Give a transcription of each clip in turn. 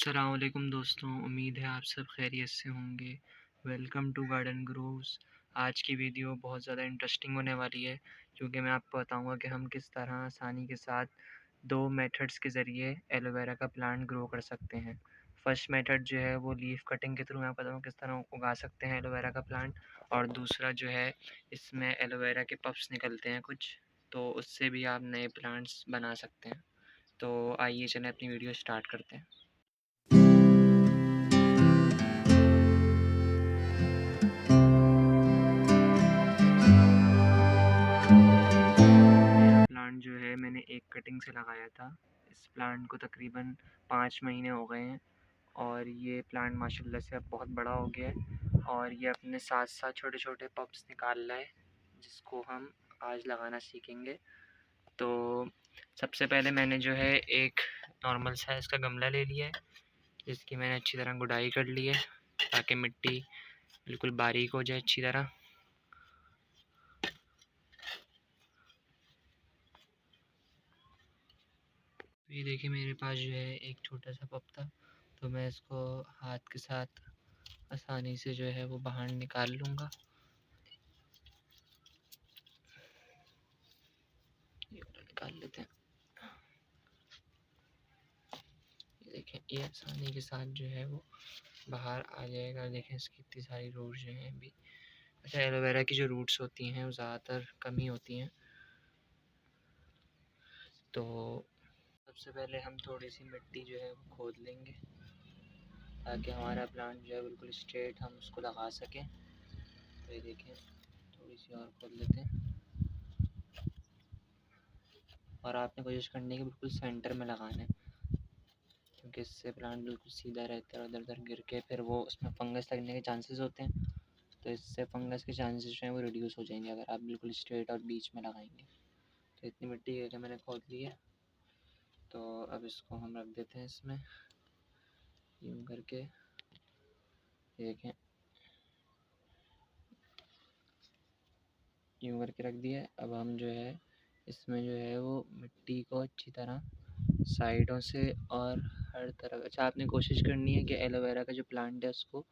अस्सलामुअलैकुम दोस्तों, उम्मीद है आप सब खैरियत से होंगे। Welcome to garden groves. आज की वीडियो बहुत ज़्यादा इंटरेस्टिंग होने वाली है क्योंकि मैं आपको बताऊंगा कि हम किस तरह आसानी के साथ दो मेथड्स के ज़रिए एलोवेरा का प्लांट ग्रो कर सकते हैं। फर्स्ट मेथड जो है वो लीफ कटिंग के थ्रू मैं बताऊँ किस तरह उगा सकते हैं एलोवेरा का प्लांट, और दूसरा जो है इसमें एलोवेरा के पफ्स निकलते हैं कुछ, तो उससे भी आप नए प्लांट्स बना सकते हैं। तो आइए चलें अपनी वीडियो स्टार्ट करते हैं। प्लांट जो है मैंने एक कटिंग से लगाया था। इस प्लांट को तकरीबन 5 महीने हो गए हैं और ये प्लांट माशाल्लाह से अब बहुत बड़ा हो गया है और ये अपने साथ साथ छोटे छोटे पप्स निकाल रहा है जिसको हम आज लगाना सीखेंगे। तो सबसे पहले मैंने जो है एक नॉर्मल साइज़ का गमला ले लिया है जिसकी मैंने अच्छी तरह गुड़ाई कर ली है ताकि मिट्टी बिल्कुल बारीक हो जाए अच्छी तरह। ये देखिए मेरे पास जो है एक छोटा सा पप था, तो मैं इसको हाथ के साथ आसानी से जो है वो बाहर निकाल लूँगा। ये वाला निकाल लेते हैं। ये देखें, ये आसानी के साथ जो है वो बाहर आ जाएगा। देखें इसकी इतनी सारी रूट्स जो हैं अभी। अच्छा, एलोवेरा की जो रूट्स होती हैं वो ज़्यादातर कम ही होती हैं। तो सबसे पहले हम थोड़ी सी मिट्टी जो है वो खोद लेंगे ताकि हमारा प्लांट जो है बिल्कुल स्ट्रेट हम उसको लगा सकें। तो ये देखें, थोड़ी सी और खोद लेते हैं और आपने कोशिश करनी है कि बिल्कुल सेंटर में लगाना है क्योंकि इससे प्लांट बिल्कुल सीधा रहता है। इधर उधर गिर के फिर वो उसमें फंगस लगने के चांसेस होते हैं, तो इससे फंगस के चांसेस जो हैं वो रिड्यूस हो जाएंगे अगर आप बिल्कुल स्ट्रेट और बीच में लगाएंगे। तो इतनी मिट्टी के मैंने खोद ली है, तो अब इसको हम रख देते हैं इसमें यूँ करके। देखें, यूँ करके रख दिया है। अब हम जो है इसमें जो है वो मिट्टी को अच्छी तरह साइडों से और हर तरफ, अच्छा आपने कोशिश करनी है कि एलोवेरा का जो प्लांट है उसको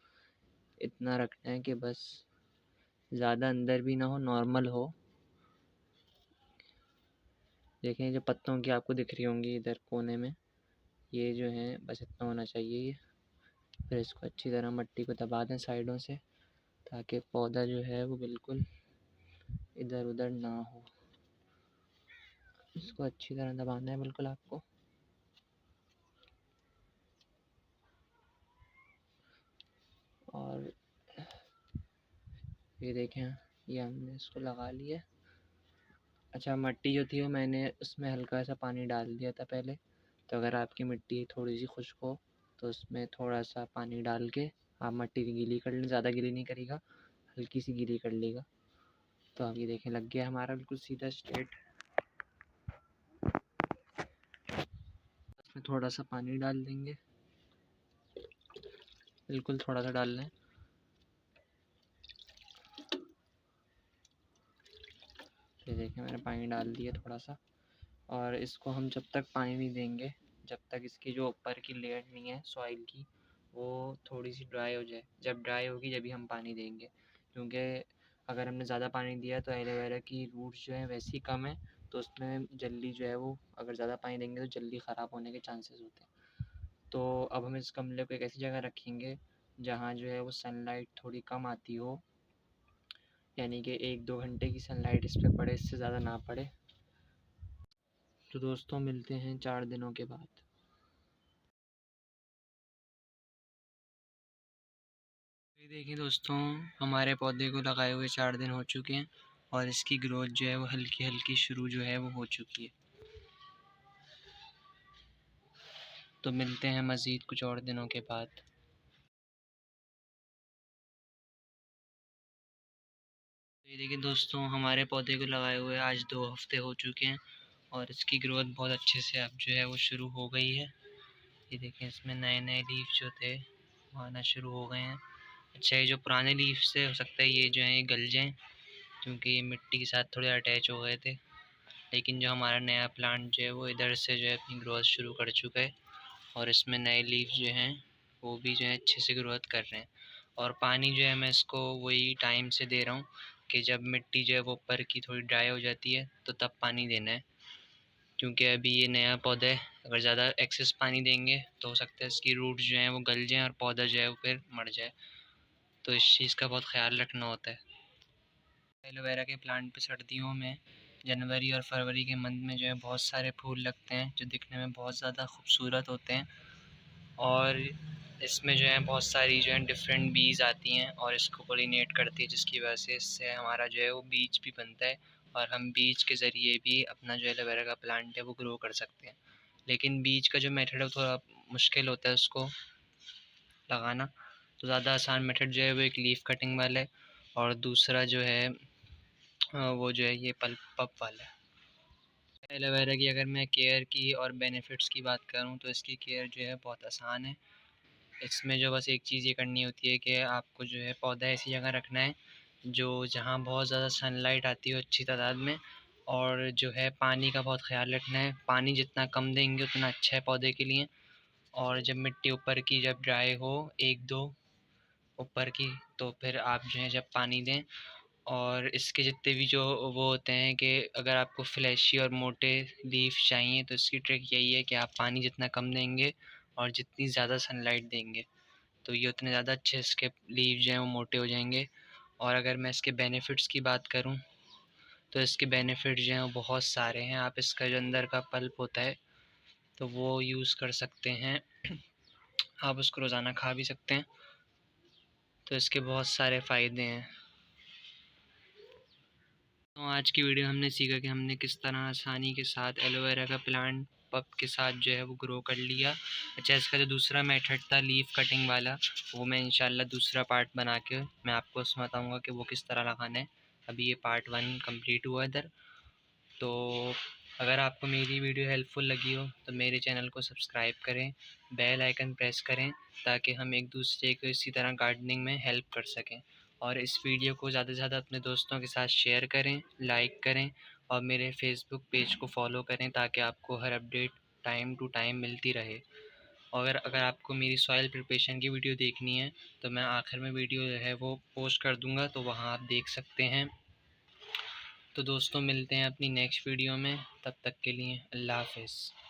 इतना रखना है कि बस ज़्यादा अंदर भी ना हो, नॉर्मल हो। देखें जो पत्तों की आपको दिख रही होंगी इधर कोने में, ये जो है बस इतना होना चाहिए ये। फिर इसको अच्छी तरह मिट्टी को दबा दें साइडों से ताकि पौधा जो है वो बिल्कुल इधर उधर ना हो। इसको अच्छी तरह दबाना है बिल्कुल आपको। और ये देखें, ये हमने इसको लगा लिया। अच्छा, मिट्टी जो थी वो मैंने उसमें हल्का सा पानी डाल दिया था पहले, तो अगर आपकी मिट्टी थोड़ी सी खुश्क हो तो उसमें थोड़ा सा पानी डाल के आप मिट्टी गीली कर लें। ज़्यादा गीली नहीं करेगा, हल्की सी गीली कर लेगा। तो अब ये देखें लग गया हमारा बिल्कुल सीधा स्ट्रेट। इसमें थोड़ा सा पानी डाल देंगे, बिल्कुल थोड़ा सा डाल लें। ये देखें मैंने पानी डाल दिया थोड़ा सा, और इसको हम जब तक पानी नहीं देंगे जब तक इसकी जो ऊपर की लेयर नहीं है सॉइल की वो थोड़ी सी ड्राई हो जाए। जब ड्राई होगी जब भी हम पानी देंगे, क्योंकि अगर हमने ज़्यादा पानी दिया तो एलोवेरा की रूट्स जो है वैसे ही कम है, तो उसमें जल्दी जो है वो अगर ज़्यादा पानी देंगे तो जल्दी ख़राब होने के चांसेस होते हैं। तो अब हम इस गमले को एक ऐसी जगह रखेंगे जहाँ जो है वो सनलाइट थोड़ी कम आती हो, यानी कि 1-2 घंटे की सनलाइट इस पर पड़े, इससे ज़्यादा ना पड़े। तो दोस्तों मिलते हैं 4 दिनों के बाद। ये देखिए दोस्तों, हमारे पौधे को लगाए हुए 4 दिन हो चुके हैं और इसकी ग्रोथ जो है वो हल्की हल्की शुरू जो है वो हो चुकी है। तो मिलते हैं मज़ीद कुछ और दिनों के बाद। तो ये देखिए दोस्तों, हमारे पौधे को लगाए हुए आज 2 हफ्ते हो चुके हैं और इसकी ग्रोथ बहुत अच्छे से अब जो है वो शुरू हो गई है। ये देखें, इसमें नए नए लीफ जो थे वो आना शुरू हो गए हैं। अच्छा, ये जो पुराने लीफ से हो सकता है ये जो है ये गल जाएँ क्योंकि ये मिट्टी के साथ थोड़े अटैच हो गए थे, लेकिन जो हमारा नया प्लांट जो है वो इधर से जो है अपनी ग्रोथ शुरू कर चुका है। और इसमें नए लीफ जो हैं वो भी जो है अच्छे से ग्रोथ कर रहे हैं। और पानी जो है मैं इसको वही टाइम से दे रहा हूँ कि जब मिट्टी जो है वो ऊपर की थोड़ी ड्राई हो जाती है तो तब पानी देना है, क्योंकि अभी ये नया पौधा है, अगर ज़्यादा एक्सेस पानी देंगे तो हो सकता है इसकी रूट्स जो हैं वो गल जाएँ और पौधा जो है वो फिर मर जाए। तो इस चीज़ का बहुत ख्याल रखना होता है। एलोवेरा के प्लांट पे सर्दियों में जनवरी और फरवरी के मंथ में जो है बहुत सारे फूल लगते हैं जो दिखने में बहुत ज़्यादा खूबसूरत होते हैं। और इसमें जो है बहुत सारी जो है डिफरेंट बीज आती हैं और इसको पोलिनेट करती है, जिसकी वजह से इससे हमारा जो है वो बीज भी बनता है और हम बीज के ज़रिए भी अपना जो एलोवेरा का प्लांट है वो ग्रो कर सकते हैं। लेकिन बीज का जो मेथड है वो थोड़ा मुश्किल होता है उसको लगाना। तो ज़्यादा आसान मेथड जो है वो एक लीफ कटिंग वाला है और दूसरा जो है वो जो है ये पल्प पप वाला है। एलोवेरा की अगर मैं केयर की और बेनिफिट्स की बात करूँ तो इसकी केयर जो है बहुत आसान है। इसमें जो बस एक चीज़ ये करनी होती है कि आपको जो है पौधा ऐसी जगह रखना है जो जहाँ बहुत ज़्यादा सनलाइट आती हो अच्छी तादाद में, और जो है पानी का बहुत ख्याल रखना है। पानी जितना कम देंगे उतना अच्छा है पौधे के लिए। और जब मिट्टी ऊपर की जब ड्राई हो एक दो ऊपर की, तो फिर आप जो है जब पानी दें। और इसके जितने भी जो वो होते हैं कि अगर आपको फ्लैशी और मोटे लीफ चाहिए तो इसकी ट्रिक यही है कि आप पानी जितना कम देंगे और जितनी ज़्यादा सनलाइट देंगे तो ये उतने ज़्यादा अच्छे इसके लीव जो हैं वो मोटे हो जाएंगे। और अगर मैं इसके बेनिफिट्स की बात करूं तो इसके बेनिफिट जो हैं वो बहुत सारे हैं। आप इसका जो अंदर का पल्प होता है तो वो यूज़ कर सकते हैं, आप उसको रोज़ाना खा भी सकते हैं। तो इसके बहुत सारे फ़ायदे हैं। तो आज की वीडियो हमने सीखा कि हमने किस तरह आसानी के साथ एलोवेरा का प्लांट पप के साथ जो है वो ग्रो कर लिया। अच्छा, इसका जो दूसरा मेथड था लीफ कटिंग वाला, वो मैं इंशाल्लाह दूसरा पार्ट बना के मैं आपको उसमें बताऊँगा कि वो किस तरह लगाना है। अभी ये पार्ट 1 कंप्लीट हुआ इधर। तो अगर आपको मेरी वीडियो हेल्पफुल लगी हो तो मेरे चैनल को सब्सक्राइब करें, बेल आइकन प्रेस करें ताकि हम एक दूसरे को इसी तरह गार्डनिंग में हेल्प कर सकें। और इस वीडियो को ज़्यादा से ज़्यादा अपने दोस्तों के साथ शेयर करें, लाइक करें और मेरे फेसबुक पेज को फॉलो करें ताकि आपको हर अपडेट टाइम टू टाइम मिलती रहे। और अगर आपको मेरी सॉइल प्रिपरेशन की वीडियो देखनी है तो मैं आखिर में वीडियो जो है वो पोस्ट कर दूँगा, तो वहाँ आप देख सकते हैं। तो दोस्तों मिलते हैं अपनी नेक्स्ट वीडियो में, तब तक के लिए अल्लाह हाफ़िज़।